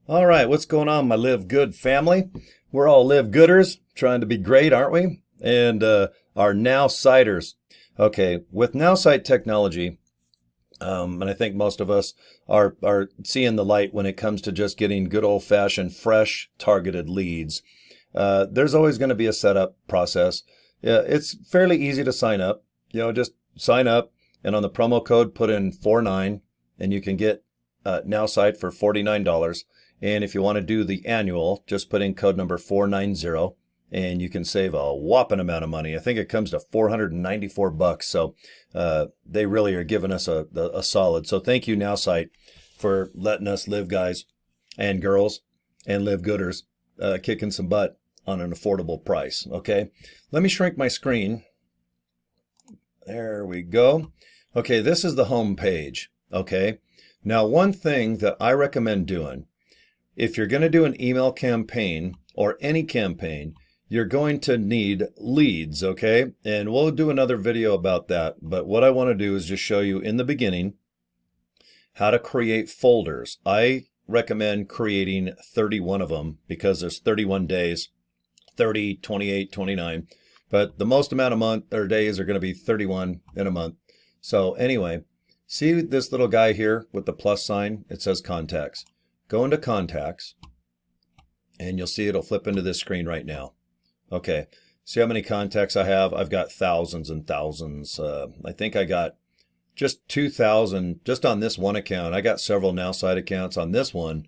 All right, what's going on, my Live Good family? We're all Live Gooders, trying to be great, aren't we? And our Nowsiters. Okay, with Nowsite Technology, and I think most of us are seeing the light when it comes to just getting good old-fashioned, fresh, targeted leads. There's always going to be a setup process. Yeah, it's fairly easy to sign up. Just sign up, and on the promo code, put in 49, and you can get Nowsite for $49. And if you want to do the annual, just put in code number 490 and you can save a whopping amount of money. I think it comes to $494. So they really are giving us a solid. So thank you, Nowsite, for letting us live guys and girls and live gooders kicking some butt on an affordable price. Okay, let me shrink my screen. There we go. Okay, this is the home page. Okay, now one thing that I recommend doing, if you're going to do an email campaign or any campaign, you're going to need leads, okay? And we'll do another video about that. But what I want to do is just show you in the beginning how to create folders. I recommend creating 31 of them because there's 31 days, 30, 28, 29. But the most amount of month or days are going to be 31 in a month. So anyway, see this little guy here with the plus sign? It says contacts. Go into contacts and you'll see it'll flip into this screen right now. Okay, see how many contacts I have? I've got thousands and thousands. I think I got just 2,000 just on this one account. I got several Nowsite accounts on this one.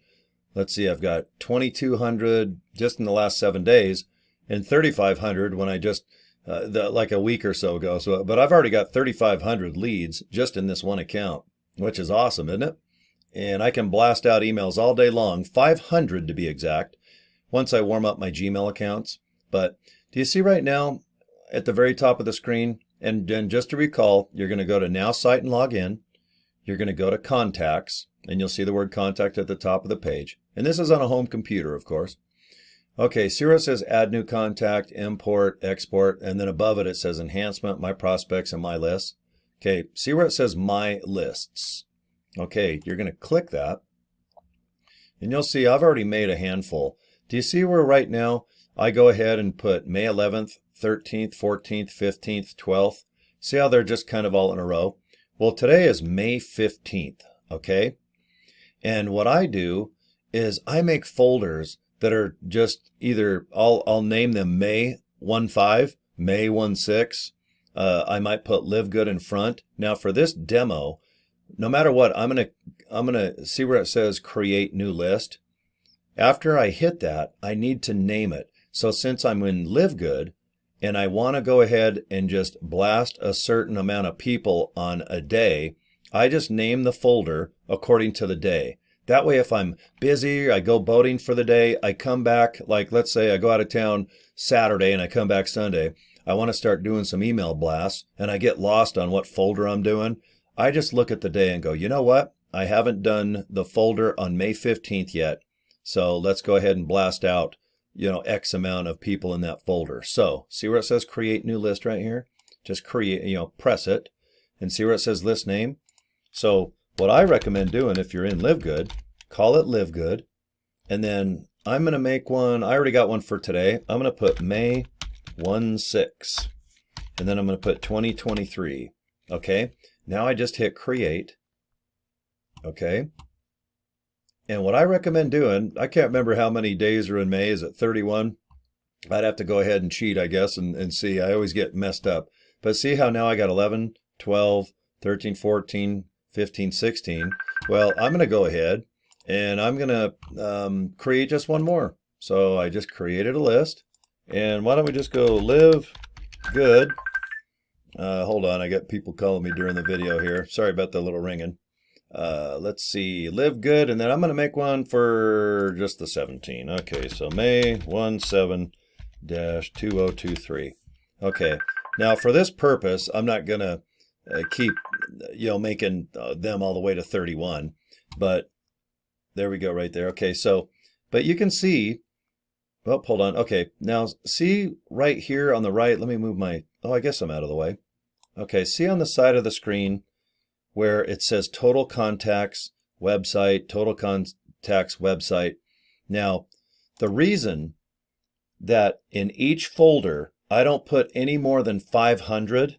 Let's see, I've got 2,200 just in the last 7 days and 3,500 when I just, like a week or so ago. But I've already got 3,500 leads just in this one account, which is awesome, isn't it? And I can blast out emails all day long, 500 to be exact, once I warm up my Gmail accounts. But do you see right now at the very top of the screen? And then just to recall, you're going to go to Nowsite and log in. You're going to go to contacts, and you'll see the word contact at the top of the page. And this is on a home computer, of course. Okay, see where it says add new contact, import, export, and then above it, it says enhancement, my prospects, and my lists. Okay, see where it says my lists. Okay, you're going to click that, and you'll see I've already made a handful. Do you see where right now I go ahead and put May 11th, 13th, 14th, 15th, 12th? See how they're just kind of all in a row? Well, today is May 15th, okay? And what I do is I make folders that are just either, I'll name them May 15, May 16. I might put Live Good in front. Now for this demo, no matter what, I'm gonna see where it says create new list. After I hit that, I need to name it. So since I'm in Live Good and I want to go ahead and just blast a certain amount of people on a day, I just name the folder according to the day. That way, if I'm busy, I go boating for the day, I come back, like let's say I go out of town Saturday and I come back Sunday, I want to start doing some email blasts and I get lost on what folder I'm doing. I just look at the day and go, you know what? I haven't done the folder on May 15th yet. So let's go ahead and blast out, X amount of people in that folder. So see where it says create new list right here? Just create, press it and see where it says list name. So what I recommend doing if you're in LiveGood, call it LiveGood. And then I'm going to make one. I already got one for today. I'm going to put May 16. And then I'm going to put 2023. Okay. Now I just hit create. Okay. And what I recommend doing, I can't remember how many days are in May. Is it 31? I'd have to go ahead and cheat, I guess, and see. I always get messed up. But see how now I got 11, 12, 13, 14, 15, 16. Well, I'm going to go ahead and I'm going to create just one more. So I just created a list. And why don't we just go Live Good. Hold on, I got people calling me during the video here. Sorry about the little ringing. Let's see, Live Good, and then I'm going to make one for just the 17. Okay, so May 17-2023. Okay, now for this purpose, I'm not going to keep, making them all the way to 31, but there we go right there. Okay, so, but you can see, oh, hold on. Okay, now see right here on the right, let me move my, oh, I guess I'm out of the way. Okay, see on the side of the screen where it says total contacts website, total contacts website. Now, the reason that in each folder, I don't put any more than 500,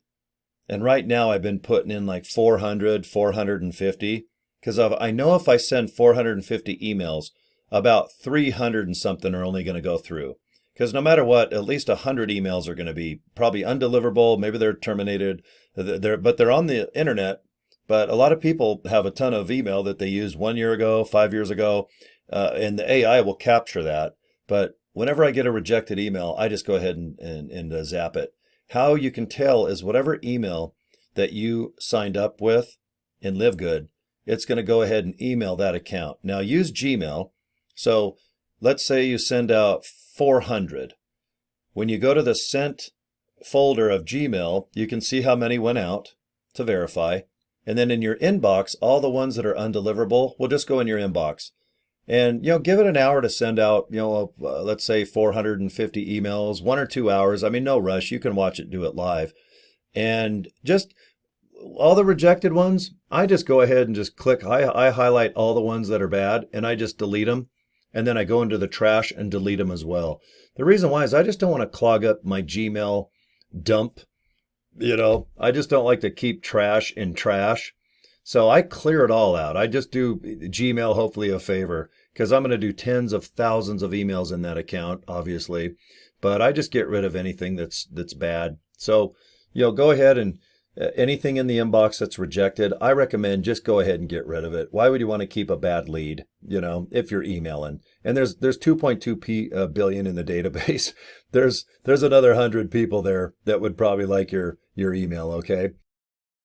and right now I've been putting in like 400, 450, because I know if I send 450 emails, about 300 and something are only going to go through. Because no matter what, at least 100 emails are going to be probably undeliverable. Maybe they're terminated, but they're on the internet. But a lot of people have a ton of email that they used 1 year ago, 5 years ago, and the AI will capture that. But whenever I get a rejected email, I just go ahead and zap it. How you can tell is whatever email that you signed up with in LiveGood, it's going to go ahead and email that account. Now use Gmail. So let's say you send out 400. When you go to the sent folder of Gmail, you can see how many went out to verify. And then in your inbox, all the ones that are undeliverable will just go in your inbox. And, give it an hour to send out, let's say 450 emails, 1 or 2 hours. I mean, no rush. You can watch it, do it live. And just all the rejected ones, I just go ahead and just click. I highlight all the ones that are bad and I just delete them. And then I go into the trash and delete them as well. The reason why is I just don't want to clog up my Gmail dump. I just don't like to keep trash in trash. So I clear it all out. I just do Gmail hopefully a favor because I'm going to do tens of thousands of emails in that account, obviously. But I just get rid of anything that's bad. So, go ahead and anything in the inbox that's rejected, I recommend just go ahead and get rid of it. Why would you want to keep a bad lead, if you're emailing? And there's 2.2 billion in the database. There's another 100 people there that would probably like your email, okay?